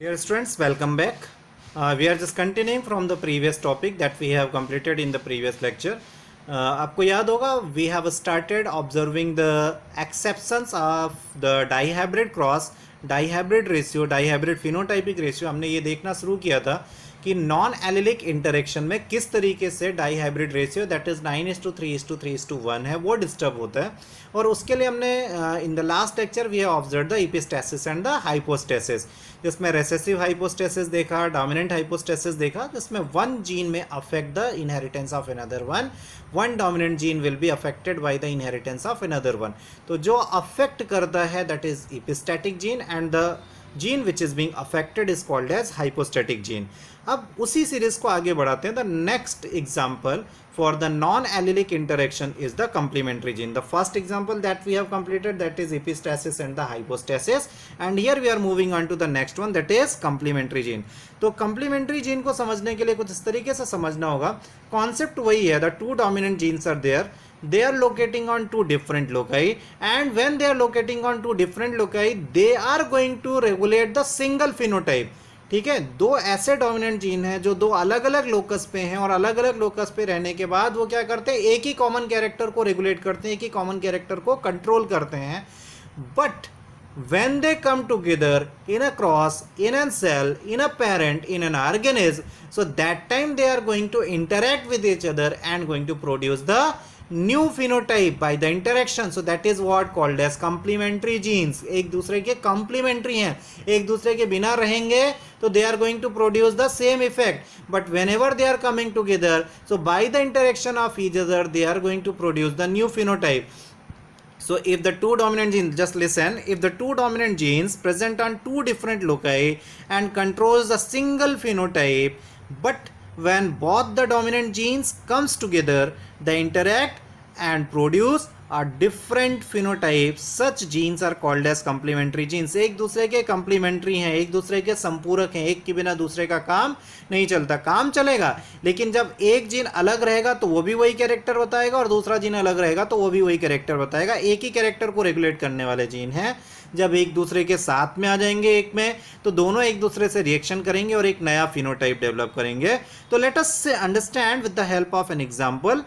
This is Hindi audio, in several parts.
Dear students, welcome back. We are just continuing from the previous topic that we have completed in the previous lecture. आपको याद होगा we have started observing the exceptions of the dihybrid cross, dihybrid ratio, dihybrid phenotypic ratio. हमने ये देखना शुरू किया था कि नॉन एलिलिक इंटरेक्शन में किस तरीके से डाईहाइब्रिड रेशियो दैट इज 9:3:3:1 है वो डिस्टर्ब होता है। और उसके लिए हमने in the last lecture we have observe the epistasis and the hypostasis, जिसमें रेसेसिव हाइपोस्टेसिस देखा, डोमिनेंट हाइपोस्टेसिस देखा, जिसमें वन जीन में affect the inheritance of another one dominant gene will be affected by the inheritance of another one. तो जो अफेक्ट करता है that is epistatic gene and the gene which is being affected is called as hypostatic gene. अब उसी सीरीज को आगे बढ़ाते हैं। The next example for the non allelic interaction is the complementary gene. The first example that we have completed that is epistasis and the hypostasis, and here we are moving on to the next one that is complementary gene. तो कंप्लीमेंट्री जीन को समझने के लिए कुछ इस तरीके से समझना होगा। कॉन्सेप्ट वही है, the two dominant genes are there, they are locating on two different loci, and when they are locating on two different loci they are going to regulate the single phenotype। ठीक है, दो ऐसे डोमिनेंट जीन हैं जो दो अलग अलग लोकस पे हैं और अलग अलग लोकस पे रहने के बाद वो क्या करते हैं, एक ही कॉमन कैरेक्टर को रेगुलेट करते हैं, एक ही कॉमन कैरेक्टर को कंट्रोल करते हैं। But when they come together in a cross, in a cell, in a parent, in an organism, so that time they are going to interact with each other and going to produce the new phenotype by the interaction. So that is what called as complementary genes। एक दूसरे के complementary हैं, एक दूसरे के बिना रहेंगे तो they are going to produce the same effect, but whenever they are coming together, so by the interaction of each other they are going to produce the new phenotype। So if the two dominant genes, just listen, if the two dominant genes present on two different loci and controls a single phenotype, but when both the dominant genes comes together, they interact and produce a different phenotype, such genes are called as complementary genes। एक दूसरे के complementary हैं, एक दूसरे के संपूरक हैं, एक के बिना दूसरे का काम नहीं चलता। काम चलेगा लेकिन जब एक जीन अलग रहेगा तो वो भी वही कैरेक्टर बताएगा और दूसरा जीन अलग रहेगा तो वो भी वही कैरेक्टर बताएगा। एक ही कैरेक्टर को रेगुलेट करने वाले जीन हैं। जब एक दूसरे के साथ में आ जाएंगे एक में, तो दोनों एक दूसरे से रिएक्शन करेंगे और एक नया फिनोटाइप डेवलप करेंगे। तो let us understand with the help of an example.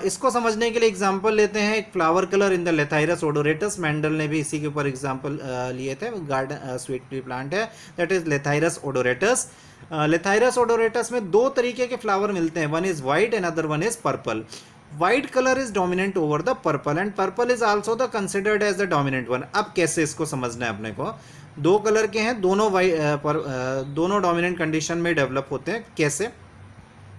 इसको समझने के लिए एग्जांपल लेते हैं एक flower colour in the Lathyrus odoratus. Mendel ने भी इसी के ऊपर एग्जांपल लिए थे। गार्डन स्वीट पी प्लांट है that is Lathyrus odoratus. Lathyrus odoratus में दो तरीके के फ्लावर मिलते हैं, one is white and other one is purple. White colour is dominant over the purple and purple is also the considered as the dominant one. अब कैसे इसको समझना है अपने को, दो कलर के हैं, दोनों डोमिनेंट कंडीशन में डेवलप होते हैं। कैसे,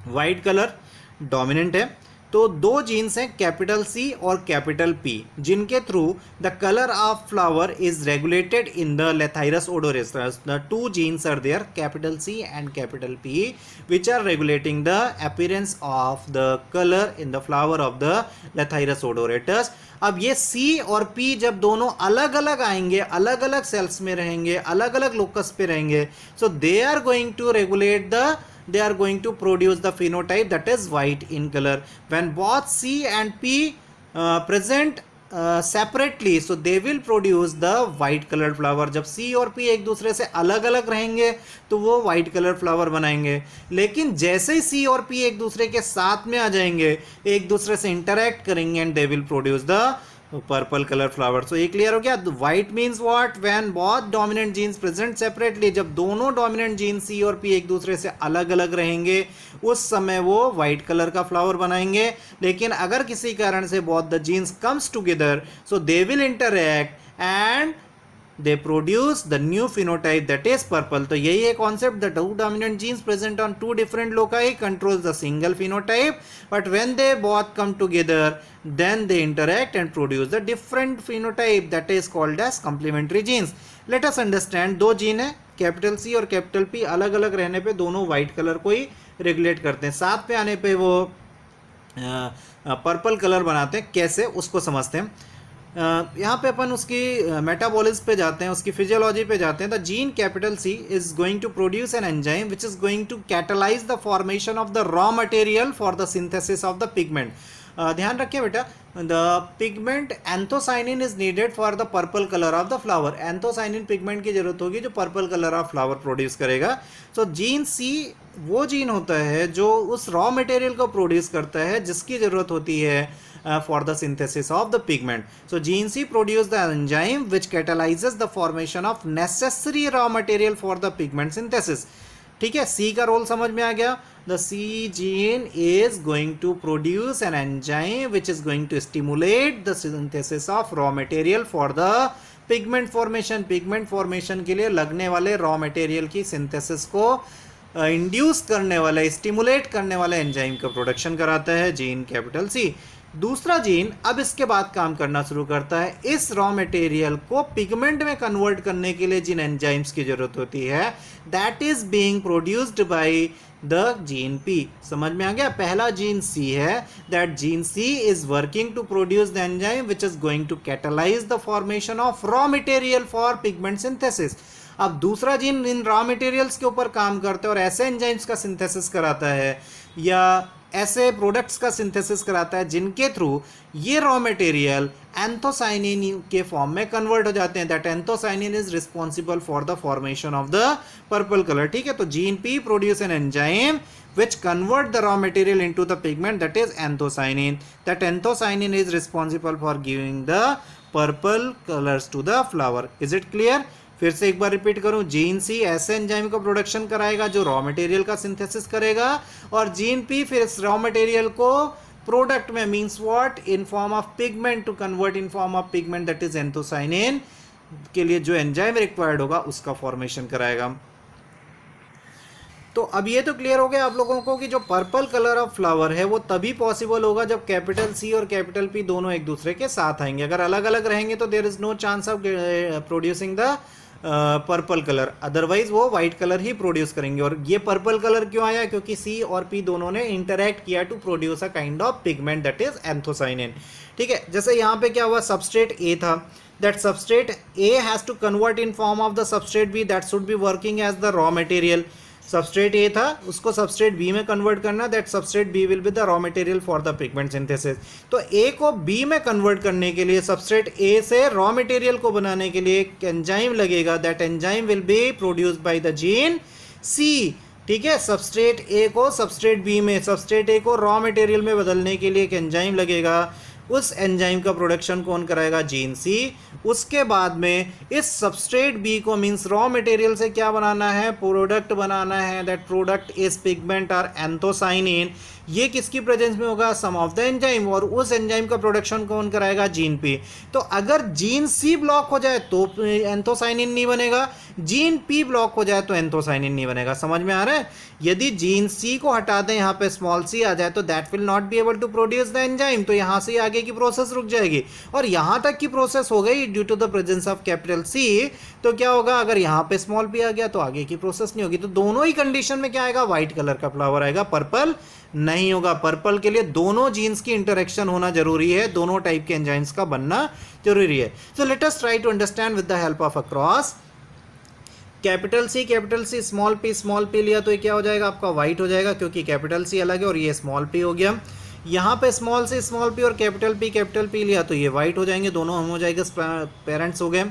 वाइट कलर डोमिनेंट है तो दो जीन्स हैं कैपिटल सी और कैपिटल पी, जिनके through the colour of flower is regulated in the Lathyrus odoratus. The two genes are there, capital C and capital P, which are regulating the appearance of the colour in the flower of the Lathyrus odoratus. अब ये सी और पी जब दोनों अलग अलग आएंगे, अलग अलग सेल्स में रहेंगे, अलग अलग लोकस पे रहेंगे, so they are going to regulate they are going to produce the phenotype that is white in color। when both C and P present separately, so they will produce the white colored flower। जब C और P एक दूसरे से अलग अलग रहेंगे तो वो white colored flower बनाएंगे। लेकिन जैसे ही C और P एक दूसरे के साथ में आ जाएंगे, एक दूसरे से interact करेंगे and they will produce the purple colour flower. So ये क्लियर हो गया। White means what, when both dominant genes present separately, जब दोनों डोमिनेंट जीन सी और पी एक दूसरे से अलग अलग रहेंगे उस समय वो व्हाइट कलर का फ्लावर बनाएंगे। लेकिन अगर किसी कारण से both the genes comes together, so they will interact and they produce the new phenotype that is purple। तो यही है concept, the two dominant genes present on two different loci controls the single phenotype, but when they both come together then they interact and produce the different phenotype that is called as complementary genes। let us understand, दो जीन है कैपिटल सी और कैपिटल पी, अलग अलग रहने पे दोनों व्हाइट कलर को ही रेगुलेट करते हैं, साथ पे आने पे वो पर्पल कलर बनाते हैं। कैसे, उसको समझते हैं। यहाँ पे अपन उसकी मेटाबॉलिज्म पे जाते हैं, उसकी फिजियोलॉजी पे जाते हैं। The gene capital C is going to produce an enzyme which is going to catalyse the formation of the raw material for the synthesis of the pigment. ध्यान रखिए बेटा, the pigment anthocyanin is needed for the purple colour of the flower. Anthocyanin pigment की जरूरत होगी जो purple colour of flower produce करेगा। सो जीन सी वो जीन होता है जो उस रॉ मटेरियल को प्रोड्यूस करता है जिसकी जरूरत होती है for the synthesis of the pigment. So gene C produce the enzyme which catalyzes the formation of necessary raw material for the pigment synthesis. ठीक है, C का रोल समझ में आ गया। The C gene is going to produce an enzyme which is going to stimulate the synthesis of raw material for the pigment formation. Pigment formation के लिए लगने वाले raw material की synthesis को इंड्यूस करने वाला, स्टिमुलेट करने वाला एंजाइम का प्रोडक्शन कराता है जीन कैपिटल सी। दूसरा जीन अब इसके बाद काम करना शुरू करता है इस रॉ मटेरियल को पिगमेंट में कन्वर्ट करने के लिए जिन एंजाइम्स की जरूरत होती है, that is being produced by the gene P. समझ में आ गया? पहला जीन सी है, that gene C is working to produce the enzyme which is going to catalyse the formation of raw material for pigment synthesis. अब दूसरा जीन इन रॉ मटेरियल्स के ऊपर काम करता है और ऐसे एंजाइम्स का सिंथेसिस कराता है या ऐसे प्रोडक्ट्स का सिंथेसिस कराता है जिनके थ्रू ये रॉ मटेरियल एंथोसाइनिन के फॉर्म में कन्वर्ट हो जाते हैं। That anthocyanin is responsible for the formation of the purple colour. ठीक है, तो gene P produce an enzyme which convert the raw material into the pigment, that is anthocyanin. That anthocyanin is responsible for giving the purple colors to the flower. Is it clear? फिर से एक बार रिपीट करूं, जीन सी ऐसे एंजाइम का प्रोडक्शन कराएगा जो रॉ मटेरियल का सिंथेसिस करेगा, और जीन पी फिर इस रॉ मटेरियल को प्रोडक्ट में means what in form of pigment to convert in form of pigment that is anthocyanin के लिए जो एंजाइम रिक्वायर्ड होगा उसका फॉर्मेशन कराएगा। तो अब ये तो क्लियर हो गया आप लोगों को कि जो पर्पल कलर ऑफ फ्लावर है वो तभी पॉसिबल होगा जब कैपिटल सी और कैपिटल पी दोनों एक दूसरे के साथ आएंगे। अगर अलग अलग रहेंगे तो there is no chance of producing the purple colour, otherwise वो व्हाइट कलर ही प्रोड्यूस करेंगे। और ये पर्पल कलर क्यों आया? क्योंकि सी और पी दोनों ने इंटरैक्ट किया to produce a kind of pigment that is anthocyanin. ठीक है, जैसे यहाँ पे क्या हुआ, सबस्ट्रेट ए था, that substrate A has to convert in form of the substrate B that should be working as the raw material. Substrate A था, उसको सबस्ट्रेट बी में कन्वर्ट करना, that substrate B will be the raw material for the pigment synthesis. तो ए को बी में कन्वर्ट करने के लिए, सबस्ट्रेट ए से रॉ मटेरियल को बनाने के लिए एक एंजाइम लगेगा, that enzyme will be produced by the gene C. ठीक है, सबस्ट्रेट ए को सबस्ट्रेट बी में, सबस्ट्रेट ए को रॉ मटेरियल में बदलने के लिए एक एंजाइम लगेगा, उस एंजाइम का प्रोडक्शन कौन कराएगा? Gene C. उसके बाद में इस सबस्ट्रेट बी को मींस रॉ मटेरियल से क्या बनाना है? प्रोडक्ट बनाना है, दैट प्रोडक्ट इज पिगमेंट और एंथोसाइनिन। ये किसकी प्रेजेंस में होगा? सम ऑफ द एंजाइम, और उस एंजाइम का प्रोडक्शन कौन कराएगा? Gene P. तो अगर जीन सी ब्लॉक हो जाए तो एंथोसाइनिन नहीं बनेगा, जीन पी ब्लॉक हो जाए तो एंथोसाइनिन नहीं बनेगा। समझ में आ रहा है? यदि जीन सी को हटा दें, यहाँ पे स्मॉल सी आ जाए तो that will not be able to produce the enzyme, तो यहाँ से आगे की प्रोसेस रुक जाएगी। और यहाँ तक की प्रोसेस हो गई due to the presence of capital C, तो क्या होगा? अगर यहाँ पे स्मॉल पी आ गया तो आगे की प्रोसेस नहीं होगी। तो दोनों ही कंडीशन में क्या आएगा? व्हाइट कलर का फ्लावर आएगा, पर्पल नहीं होगा। पर्पल के लिए दोनों जीन्स की इंटरेक्शन होना जरूरी है, दोनों टाइप के एंजाइम्स का बनना जरूरी है। So let us try to understand with the help of a cross. Capital C small P लिया तो ये क्या हो जाएगा? आपका व्हाइट हो जाएगा, क्योंकि कैपिटल सी अलग है और ये स्मॉल पी हो गया। यहाँ पे स्मॉल पी और कैपिटल पी लिया तो ये व्हाइट हो जाएंगे, दोनों हम हो जाएंगे पेरेंट्स हो गए।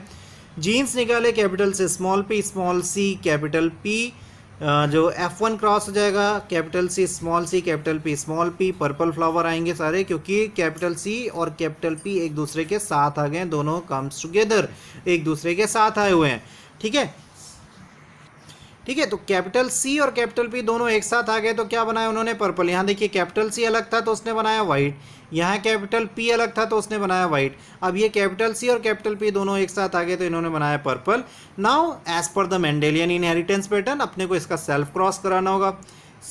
जीन्स निकाले कैपिटल से स्मॉल सी कैपिटल पी, जो F1 क्रॉस हो जाएगा capital C capital P small P, purple flower आएंगे सारे, क्योंकि कैपिटल सी और कैपिटल पी एक दूसरे के साथ आ गए, दोनों कम्स टुगेदर, एक दूसरे के साथ आए हुए हैं। ठीक है, तो कैपिटल सी और कैपिटल पी दोनों एक साथ आ गए तो क्या बनाया उन्होंने? पर्पल। यहाँ देखिए कैपिटल सी अलग था तो उसने बनाया व्हाइट, यहाँ कैपिटल पी अलग था तो उसने बनाया व्हाइट। अब ये कैपिटल सी और कैपिटल पी दोनों एक साथ आ गए तो इन्होंने बनाया purple. Now as per the Mendelian inheritance pattern अपने को इसका सेल्फ क्रॉस कराना होगा।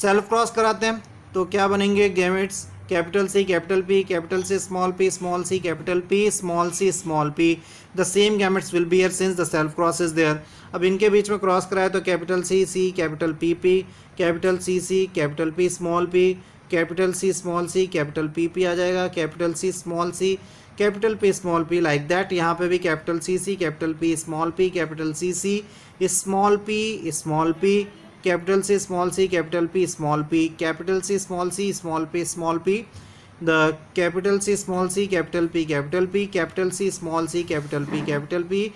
सेल्फ क्रॉस कराते हैं तो क्या बनेंगे? Gametes capital C capital C small C capital P small P, the same gametes will be here since the self cross is there. अब इनके बीच में क्रॉस कराया तो capital C capital P capital C capital P capital C capital P आ जाएगा, capital C capital P like that. यहाँ पे भी capital C capital P capital C small P capital C capital P capital C small P the capital C, small c, capital P, capital P, capital C, small c, capital P, capital P,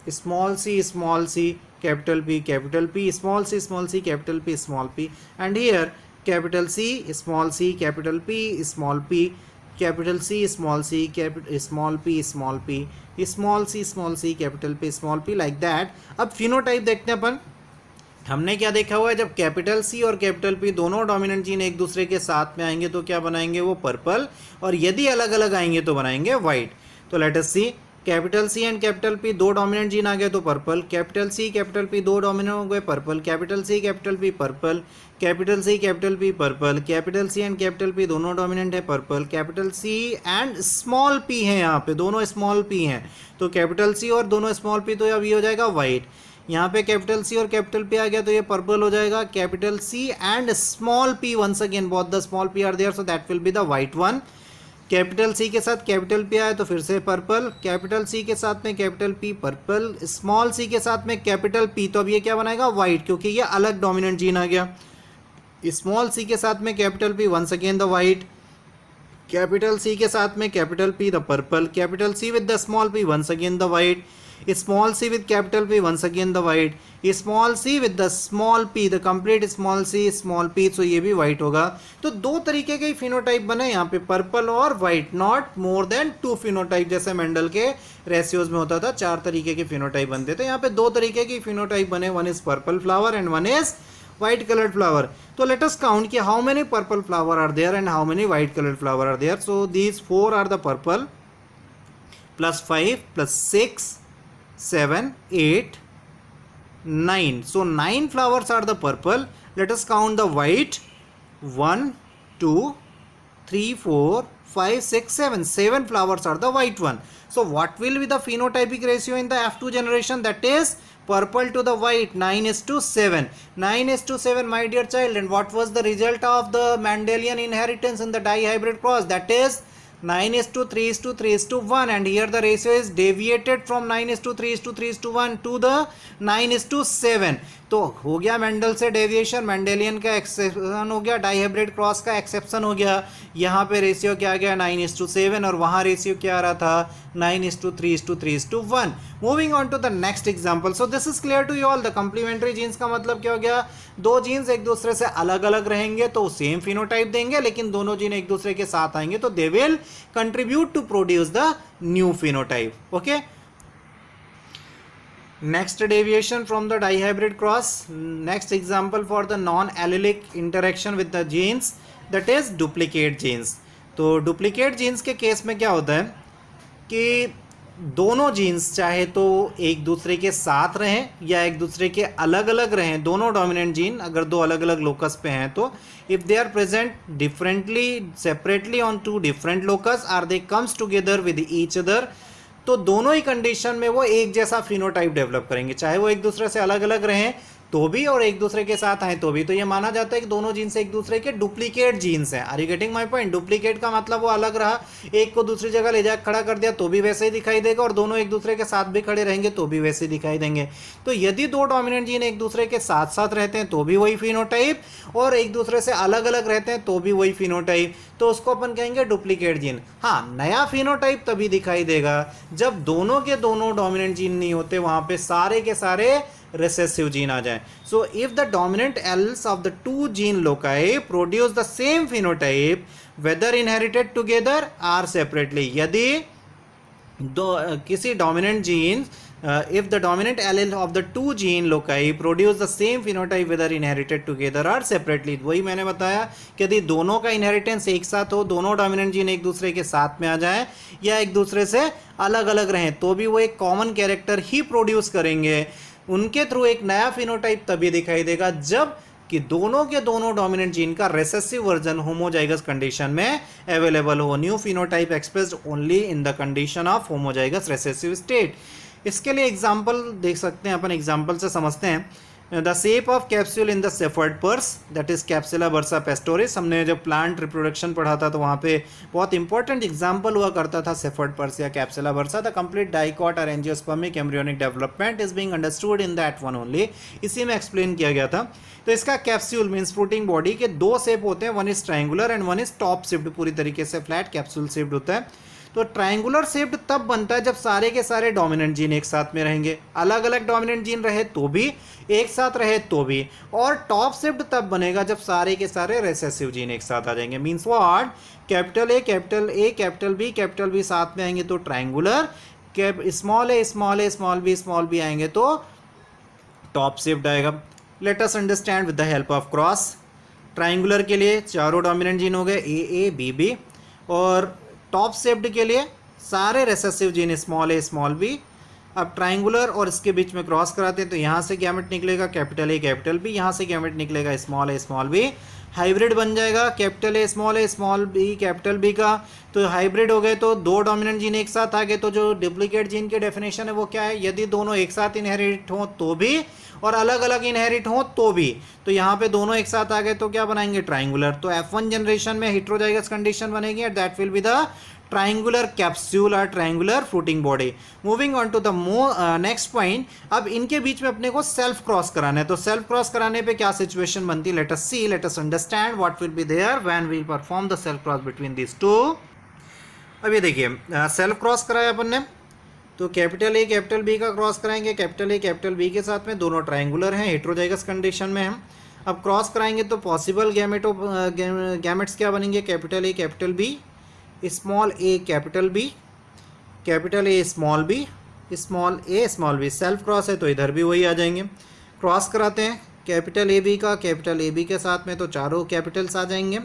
small c, capital P, capital P, small c, capital P, small p, and here capital C, small c, capital P, small p, capital C, small c, capital small p, small p, small c, capital P, small p, like that. अब फिनोटाइप देखते हैं अपन. हमने क्या देखा हुआ है, जब कैपिटल सी और कैपिटल पी दोनों डोमिनेंट जीन एक दूसरे के साथ में आएंगे तो क्या बनाएंगे, वो पर्पल, और यदि अलग अलग आएंगे तो बनाएंगे वाइट. तो let us see, capital C and capital P दो डोमिनेंट जीन आ गए तो purple, capital C capital P दो डोमिनेंट हो गए purple, capital C capital P purple, capital C capital P purple, capital C and capital P दोनों डोमिनेंट है purple, capital C and small P है, यहाँ पे दोनों स्मॉल पी हैं तो कैपिटल सी और दोनों स्मॉल पी, तो अब ये हो जाएगा वाइट. यहाँ पे कैपिटल सी और कैपिटल पी आ गया तो ये पर्पल हो जाएगा. Capital C and small P, once again both the small P are there so that will be the white one. Capital C के साथ कैपिटल पी आया तो फिर से पर्पल, कैपिटल सी के साथ में capital P purple, small C के साथ में कैपिटल पी, तो अब ये क्या बनाएगा वाइट, क्योंकि ये अलग डोमिनेंट जीन आ गया. स्मॉल सी के साथ में capital P, once again the white, capital C के साथ में capital P the purple, capital C with the small P, once again the white, small c with capital P, once again the white, small c with the small p, the complete small c small p, so ये भी white होगा. तो दो तरीके के फिनोटाइप बने यहाँ पे, पर्पल और white, not more than two phenotype, जैसे मेंडल के रेशियोज में होता था 4 तरीके के फिनोटाइप बनते थे. यहाँ पे 2 तरीके की फिनोटाइप बने, one is purple flower and one is white colored flower. तो let us count कि how many purple flower are there and how many white colored flower are there. So these 4 are the purple, plus 5 plus 6 7 8 9, so 9 flowers are the purple. Let us count the white, 1 2 3 4 5 6 7, 7 flowers are the white one. So what will be the phenotypic ratio in the F2 generation, that is purple to the white, 9:7. 9:7, my dear child. And what was the result of the Mendelian inheritance in the dihybrid cross, that is 9:3:3:1, and here the ratio is deviated from 9:3:3:1 to the 9:7. तो हो गया मेंडल से डेविएशन, मेंडेलियन का एक्सेप्शन हो गया, डाइहाइब्रिड क्रॉस का एक्सेप्शन हो गया. यहाँ पे रेशियो क्या आ गया 9:7, और वहाँ रेशियो क्या आ रहा था 9:3:3:1. Moving on to the next example. So this is clear to you all. The complementary genes का मतलब क्या हो गया, दो जीन्स एक दूसरे से अलग अलग रहेंगे तो सेम फिनोटाइप देंगे, लेकिन दोनों जीन एक दूसरे के साथ आएंगे तो they will contribute to produce the new phenotype. Okay, next deviation from the dihybrid cross. Next example for the non-allelic interaction with the genes, that is duplicate genes. तो duplicate genes के केस में क्या होता है कि दोनों जीन्स चाहे तो एक दूसरे के साथ रहें या एक दूसरे के अलग अलग रहें, दोनों डोमिनेंट जीन अगर दो अलग अलग लोकस पे हैं तो if they are present differently separately on two different locus are they comes together with each other, तो दोनों ही कंडीशन में वो एक जैसा फिनोटाइप डेवलप करेंगे, चाहे वो एक दूसरे से अलग अलग रहें तो भी और एक दूसरे के साथ आए तो भी. तो ये माना जाता है कि दोनों जीन्स एक दूसरे के डुप्लीकेट जीन्स हैं. Are you getting my point? Duplicate का मतलब वो अलग रहा, एक को दूसरी जगह ले जाकर खड़ा कर दिया तो भी वैसे ही दिखाई देगा, और दोनों एक दूसरे के साथ भी खड़े रहेंगे तो भी वैसे ही दिखाई देंगे. तो यदि दो डोमिनेंट जीन एक दूसरे के साथ साथ रहते हैं तो भी वही फिनोटाइप, और एक दूसरे से अलग अलग रहते हैं तो भी वही फिनोटाइप, तो उसको अपन कहेंगे डुप्लीकेट जीन. हाँ, नया फिनोटाइप तभी दिखाई देगा जब दोनों के दोनों डोमिनेंट जीन नहीं होते, वहां पे सारे के सारे recessive gene आ जाए. So if the dominant alleles of the two gene loci produce the same phenotype whether inherited together or separately, यदि किसी dominant gene if the dominant allele of the two gene loci produce the same phenotype whether inherited together or separately, वही मैंने बताया कि यदि दोनों का इनहेरिटेंस एक साथ हो, दोनों डोमिनेंट जीन एक दूसरे के साथ में आ जाएं या एक दूसरे से अलग अलग रहें तो भी वो एक कॉमन कैरेक्टर ही प्रोड्यूस करेंगे. उनके थ्रू एक नया फिनोटाइप तभी दिखाई देगा जब कि दोनों के दोनों डोमिनेंट जीन का रेसेसिव वर्जन होमोजाइगस कंडीशन में अवेलेबल हो. New phenotype expressed only in the condition of homozygous recessive state. इसके लिए एग्जांपल देख सकते हैं अपन, एग्जांपल से समझते हैं. The shape of capsule in the shepherd's purse that is Capsella bursa pastoris. हमने जब प्लांट रिप्रोडक्शन पढ़ा था तो वहाँ पे बहुत इंपॉर्टेंट एग्जाम्पल हुआ करता था सेफर्ड पर्स या कैप्सुला बर्सा। द कंप्लीट डाइकॉट और angiospermic embryonic development is being understood in that one only. इसी में एक्सप्लेन किया गया था। तो इसका कैप्सूल मीन्स फ्रूटिंग बॉडी के दो शेप होते हैं, one is triangular and one is top shaped, पूरी तरीके से फ्लैट कैप्सूल शेप्ड होता है। तो ट्राइंगुलर शेप्ड तब बनता है जब सारे के सारे डोमिनेंट जीन एक साथ में रहेंगे, अलग अलग डोमिनेंट जीन रहे तो भी, एक साथ रहे तो भी। और टॉप शेप्ड तब बनेगा जब सारे के सारे रिसेसिव जीन एक साथ आ जाएंगे। Means what, capital A capital A capital B साथ में आएंगे तो triangular, small A small A small B आएंगे तो टॉप शेप्ड आएगा। Let us understand with the help of cross. Triangular के लिए चारों डोमिनेंट जीन हो गए ए बी, और टॉप शेप्ड के लिए सारे रेसेसिव जीन स्मॉल बी। अब ट्राइंगुलर और इसके बीच में क्रॉस कराते हैं तो यहाँ से गैमेट निकलेगा कैपिटल ए कैपिटल बी, यहाँ से गैमेट निकलेगा स्मॉल बी। हाइब्रिड बन जाएगा capital A small B capital B का। तो हाइब्रिड हो गए तो दो डोमिनेंट जीन एक साथ आ गए, तो जो डुप्लीकेट जीन की डेफिनेशन है वो क्या है, यदि दोनों एक साथ इनहेरिट हो तो भी और अलग अलग इनहेरिट हो तो भी। तो यहाँ पे दोनों एक साथ आ गए तो क्या बनाएंगे, ट्राइंगुलर। तो F1 जनरेशन में हेटेरोजाइगस कंडीशन बनेगी and that will be the triangular capsule और triangular fruiting body. Moving on to the next point. अब इनके बीच में अपने को सेल्फ क्रॉस कराना है, तो सेल्फ क्रॉस कराने पे क्या सिचुएशन बनती है, let us understand what will be there when we perform the self cross between this two. अब ये देखिए सेल्फ क्रॉस कराया अपन ने, तो कैपिटल ए कैपिटल बी का क्रॉस कराएंगे, कैपिटल ए कैपिटल बी के साथ में, दोनों ट्राइंगुलर हैं, हेटेरोजाइगस कंडीशन में हम। अब क्रॉस कराएंगे तो पॉसिबल गैमेट्स क्या बनेंगे, capital A capital B, small A capital B, capital A small B small B. Self cross है तो इधर भी वही आ जाएंगे। क्रॉस कराते हैं कैपिटल ए बी का कैपिटल ए बी के साथ में, तो चारों कैपिटल्स आ जाएंगे।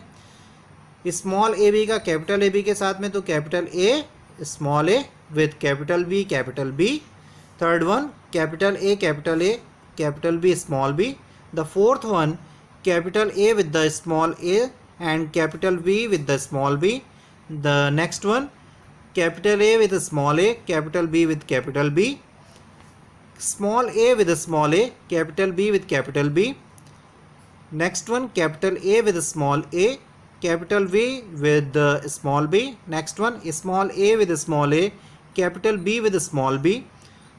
स्मॉल ए बी का कैपिटल ए बी के साथ में, तो capital A small A with capital B. Third one capital A capital B small B. The fourth one capital A with the small A and capital B with the small B. The next one capital A with a small a, capital B with capital B, small a with a small a, capital B with capital B. Next one capital A with a small a, capital B with the small b. Next one small a with a small a, capital B with a small b.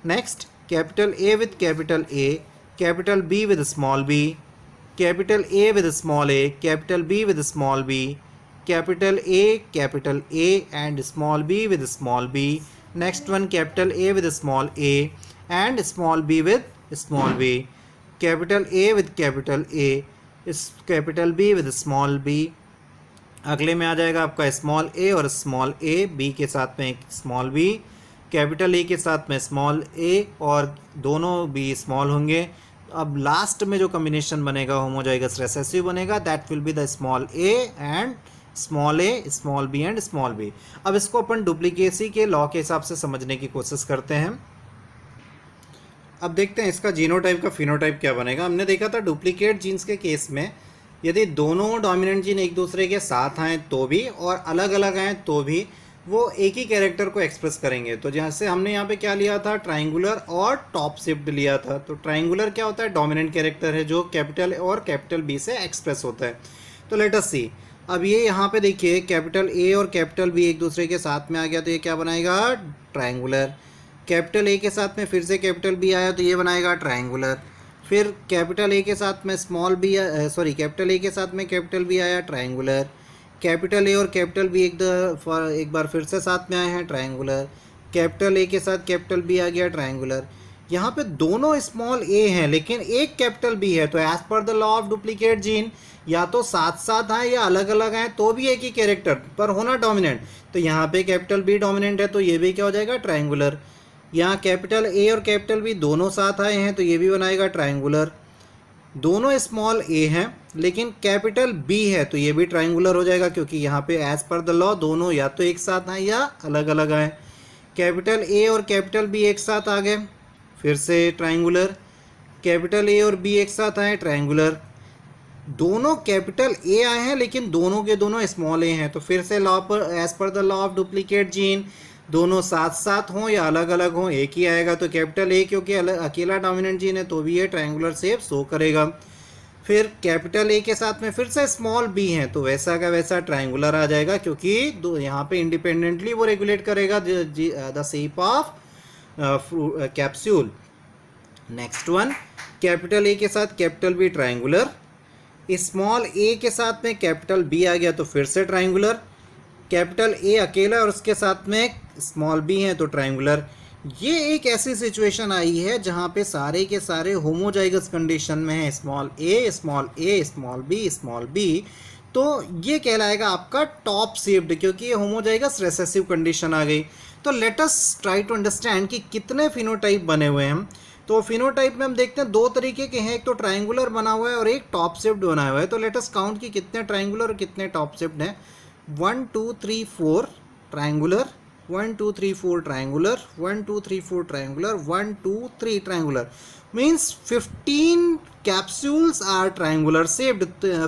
Next capital A with capital A, capital B with a small b, capital A with a small a, capital B with a small b, capital A and small b with small b. Next one capital A with small a and small b with small b. Capital A with capital A, capital B with small b. अगले में आ जाएगा आपका स्मॉल ए और स्मॉल ए, बी के साथ में स्मॉल बी, कैपिटल ए के साथ में स्मॉल ए और दोनों बी स्मॉल होंगे। अब लास्ट में जो कॉम्बिनेशन बनेगा होमोजाइगस रिसेसिव बनेगा, that will be the small A and small A small B and small B. अब इसको अपन डुप्लीकेसी के लॉ के हिसाब से समझने की कोशिश करते हैं। अब देखते हैं इसका जीनोटाइप का फिनोटाइप क्या बनेगा। हमने देखा था डुप्लीकेट जीन्स के केस में यदि दोनों डोमिनेंट जीन एक दूसरे के साथ आएँ तो भी और अलग अलग आएँ तो भी वो एक ही कैरेक्टर को एक्सप्रेस करेंगे। तो जैसे हमने यहाँ पे क्या लिया था, ट्राइंगुलर और टॉप शिफ्ट लिया था। तो ट्राइंगुलर क्या होता है, डोमिनेंट कैरेक्टर है जो कैपिटल और कैपिटल बी से एक्सप्रेस होता है। तो लेट अस सी। अब ये यहाँ पे देखिए कैपिटल ए और कैपिटल बी एक दूसरे के साथ में आ गया तो ये क्या बनाएगा, ट्राइंगुलर। कैपिटल ए के साथ में फिर से कैपिटल बी आया तो ये बनाएगा ट्राइंगुलर। फिर कैपिटल ए के साथ में स्मॉल बी कैपिटल ए के साथ में कैपिटल बी आया, ट्राइंगुलर। कैपिटल ए और कैपिटल बी एक बार फिर से साथ में आए हैं, ट्राइंगुलर। कैपिटल ए के साथ कैपिटल बी आ गया, ट्राइंगुलर। यहाँ पे दोनों स्मॉल ए हैं लेकिन एक कैपिटल बी है, तो as per the law of duplicate gene या तो साथ साथ आए या अलग अलग आए तो भी एक ही कैरेक्टर पर होना डोमिनेंट। तो यहाँ पे कैपिटल बी डोमिनेंट है तो ये भी क्या हो जाएगा, ट्राइंगुलर। यहाँ कैपिटल ए और कैपिटल बी दोनों साथ आए हैं तो ये भी बनाएगा ट्राइंगुलर। दोनों स्मॉल ए हैं लेकिन कैपिटल बी है तो ये भी ट्राइंगुलर हो जाएगा, क्योंकि यहाँ पे एज पर द लॉ दोनों या तो एक साथ आए या अलग अलग आए। कैपिटल ए और कैपिटल बी एक साथ आ गए, फिर से ट्राइंगुलर। कैपिटल ए और बी एक साथ आए, ट्राइंगुलर। दोनों कैपिटल ए आए हैं लेकिन दोनों के दोनों स्मॉल ए हैं, तो फिर से लॉ पर as per the law of duplicate gene दोनों साथ साथ हों या अलग अलग हों एक ही आएगा। तो कैपिटल ए क्योंकि अकेला डोमिनेंट जीन है तो भी ये ट्रायंगुलर शेप शो करेगा। फिर कैपिटल ए के साथ में फिर से स्मॉल बी है तो वैसा का वैसा ट्रायंगुलर आ जाएगा, क्योंकि दो यहाँ पे इंडिपेंडेंटली वो रेगुलेट करेगा the shape of capsule. Next one, capital ए के साथ कैपिटल बी ट्रायंगुलर, स्मॉल ए के साथ में कैपिटल बी आ गया तो फिर से ट्रायंगुलर, कैपिटल ए अकेला और उसके साथ में स्मॉल बी है तो ट्रायंगुलर। ये एक ऐसी सिचुएशन आई है जहाँ पे सारे के सारे होमोजाइगस कंडीशन में है, small A small A small B, तो ये कहलाएगा आपका टॉप शेप्ड, क्योंकि ये होमोजाइगस रिसेसिव कंडीशन आ गई। तो let us try to understand कि कितने फिनोटाइप बने हुए हैं हम। तो फिनोटाइप में हम देखते हैं दो तरीके के हैं, एक तो ट्रायंगुलर बना हुआ है और एक टॉप शेप्ड बना हुआ है। तो लेट अस काउंट कि कितने ट्रायंगुलर और कितने टॉप शेप्ड हैं। 1 2 3 4 triangular, 1 2 3 4 triangular, 1 2 3 4 triangular, 1 2 3 triangular, means 15 capsules are triangular shaped.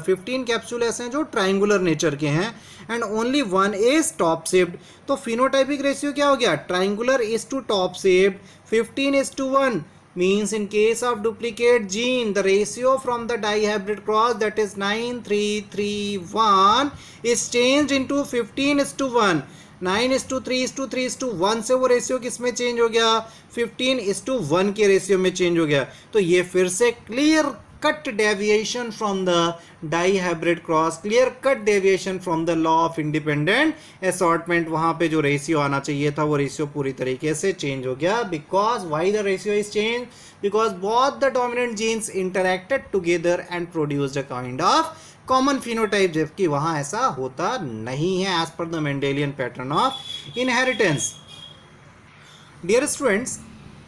15 capsule ऐसे हैं जो ट्रायंगुलर नेचर के हैं and only 1 is top shaped. तो फिनोटाइपिक रेशियो क्या हो गया, triangular is to top shaped 15:1, means in case of duplicate gene the ratio from the dihybrid cross that is 9:3:3:1 is changed into 15:1। 9:3:3:1 से वो रेशियो किस में चेंज हो गया, 15:1 के रेशियो में चेंज हो गया। तो ये फिर से clear cut deviation from the dihybrid cross, clear cut deviation from the law of independent assortment. वहां पे जो रेशियो आना चाहिए था वो रेशियो पूरी तरीके से चेंज हो गया। Because why the ratio is change, because both the dominant genes interacted together and produced a kind of common phenotype, जबकि वहां ऐसा होता नहीं है as per the Mendelian pattern of inheritance. Dear students,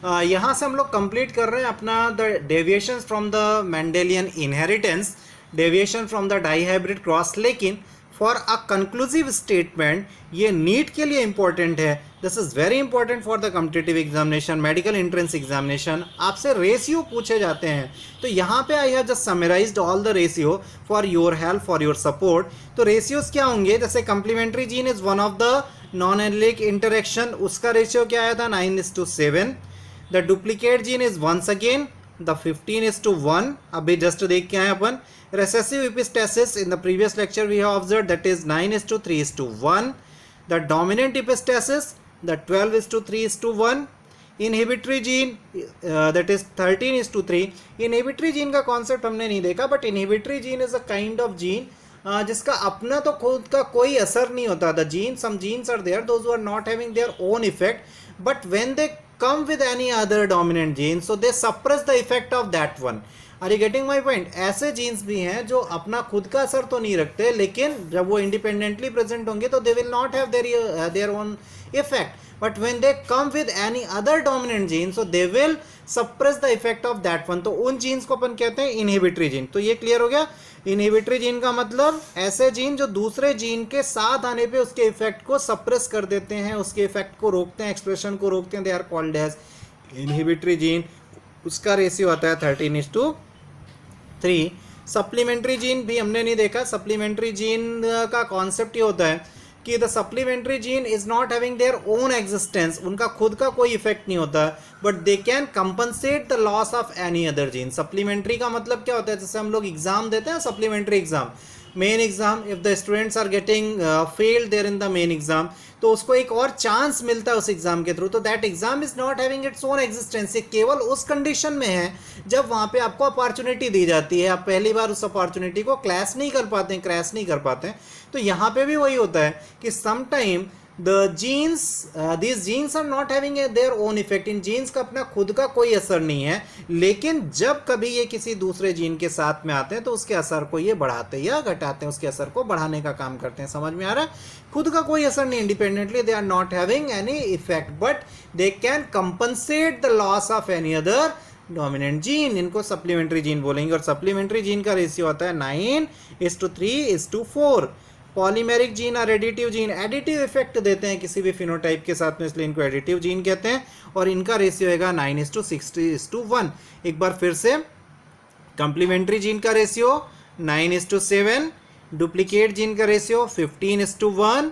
यहाँ से हम लोग कंप्लीट कर रहे हैं अपना the deviation from the Mendelian inheritance, deviation from the dihybrid cross. लेकिन फॉर अ कंक्लूसिव स्टेटमेंट ये नीट के लिए इंपॉर्टेंट है, this is very important for the competitive examination, medical entrance examination. आपसे रेशियो पूछे जाते हैं तो यहाँ पे I have just summarised all the ratio for your help, for your support. तो रेशियोज क्या होंगे, जैसे complementary gene is one of the non allelic interaction, उसका रेशियो क्या आया था 9:7। The duplicate gene is once again the 15:1, अभी जस्ट देख के आए अपन। recessive epistasis in the previous lecture we have observed that is 9:3:1. The dominant epistasis, the 12:3:1. inhibitory gene that is 13:3. inhibitory gene का concept हमने नहीं देखा, but inhibitory gene is a kind of gene जिसका अपना तो खुद का कोई असर नहीं होता। the genes, some genes are there, those who are not having their own effect, but when they come with any other dominant gene so they suppress the effect of that one. Are you getting my point. ऐसे जीन्स भी हैं जो अपना खुद का असर तो नहीं रखते, लेकिन जब वो इंडिपेंडेंटली प्रेजेंट होंगे तो they will not have their own effect, but when they come with any other dominant gene so they will suppress the effect of that one. तो उन जीन्स को अपन कहते हैं इनहिबिटरी जीन। तो ये क्लियर हो गया। इनहिबिटरी जीन का मतलब ऐसे जीन जो दूसरे जीन के साथ आने पे उसके इफेक्ट को सप्रेस कर देते हैं, उसके इफेक्ट को रोकते हैं, एक्सप्रेशन को रोकते हैं, they are called as inhibitory gene. उसका रेशियो आता है 13:3। सप्लीमेंट्री जीन भी हमने नहीं देखा। सप्लीमेंट्री जीन का कॉन्सेप्ट ये होता है कि the supplementary gene is not having their own existence, उनका खुद का कोई इफेक्ट नहीं होता, but they can compensate the loss of any other gene. Supplementary का मतलब क्या होता है, जैसे हम लोग एग्जाम देते हैं supplementary exam, main exam, if the students are getting failed there in the main exam तो उसको एक और चांस मिलता है उस एग्जाम के थ्रू। तो that exam is not having its own existence, ये केवल उस कंडीशन में है जब वहां पे आपको अपॉर्चुनिटी दी जाती है, आप पहली बार उस अपॉर्चुनिटी को क्रैश नहीं कर पाते हैं, तो यहाँ पे भी वही होता है कि sometime the genes, these genes are not having their own effect, इन जीन्स का अपना खुद का कोई असर नहीं है, लेकिन जब कभी ये किसी दूसरे जीन के साथ में आते हैं तो उसके असर को ये बढ़ाते या घटाते हैं, उसके असर को बढ़ाने का काम करते हैं। समझ में आ रहा है? खुद का कोई असर नहीं, independently they are not having any effect, but they can compensate the loss of any other dominant gene. इनको सप्लीमेंट्री जीन बोलेंगे। और सप्लीमेंट्री जीन का रेशियो आता है 9:3:4। पॉलीमेरिक जीन और एडिटिव जीन एडिटिव इफेक्ट देते हैं किसी भी फिनोटाइप के साथ में, इसलिए इनको एडिटिव जीन कहते हैं। और इनका रेशियो होगा 9:60:1। एक बार फिर से, कंप्लीमेंट्री जीन का रेशियो 9:7, डुप्लीकेट जीन का ratio 15:1,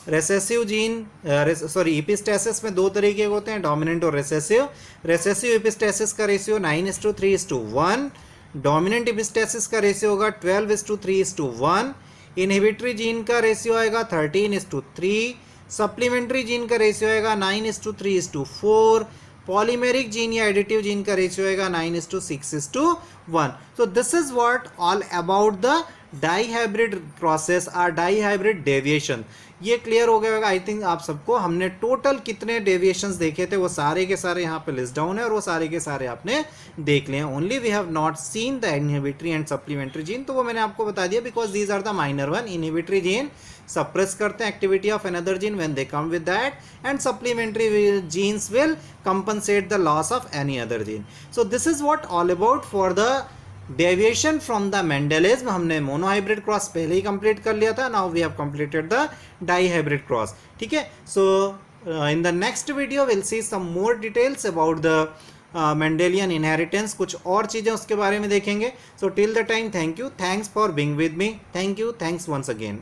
recessive gene sorry epistasis में दो तरीके के होते हैं, डोमिनेंट और रेसेसिव। रेसेसिव एपिस्टेसिस का रेशियो 9:3:1, डोमिनेंट एपिस्टेसिस का रेशियो होगा 12:3:1, इनहिबिटरी जीन का रेशियो आएगा 13:3, सप्लीमेंट्री जीन का रेशियो आएगा 9:3:4, पॉलीमेरिक जीन या एडिटिव जीन का रेशियो आएगा 9:6:1। सो this is what all about the dihybrid process और डाईहाइब्रिड डेविएशन। ये क्लियर हो गया होगा आई थिंक आप सबको। हमने टोटल कितने डेविएशंस देखे थे वो सारे के सारे यहाँ पे लिस्ट डाउन है और वो सारे के सारे आपने देख लिए हैं। Only we have not seen the inhibitory and supplementary gene, तो वो मैंने आपको बता दिया because these are the minor one. Inhibitory gene suppress करते हैं activity of another gene when they come with that, and supplementary genes will compensate the loss of any other gene. So this is what all about for the deviation from the Mendelism. हमने मोनोहाइब्रिड क्रॉस पहले ही कंप्लीट कर लिया था, now we have completed the dihybrid cross. ठीक है, so in the next video will see some more details about the Mendelian inheritance, कुछ और चीज़ें उसके बारे में देखेंगे। So till the time thank you, thanks for being with me, thank you, thanks once again.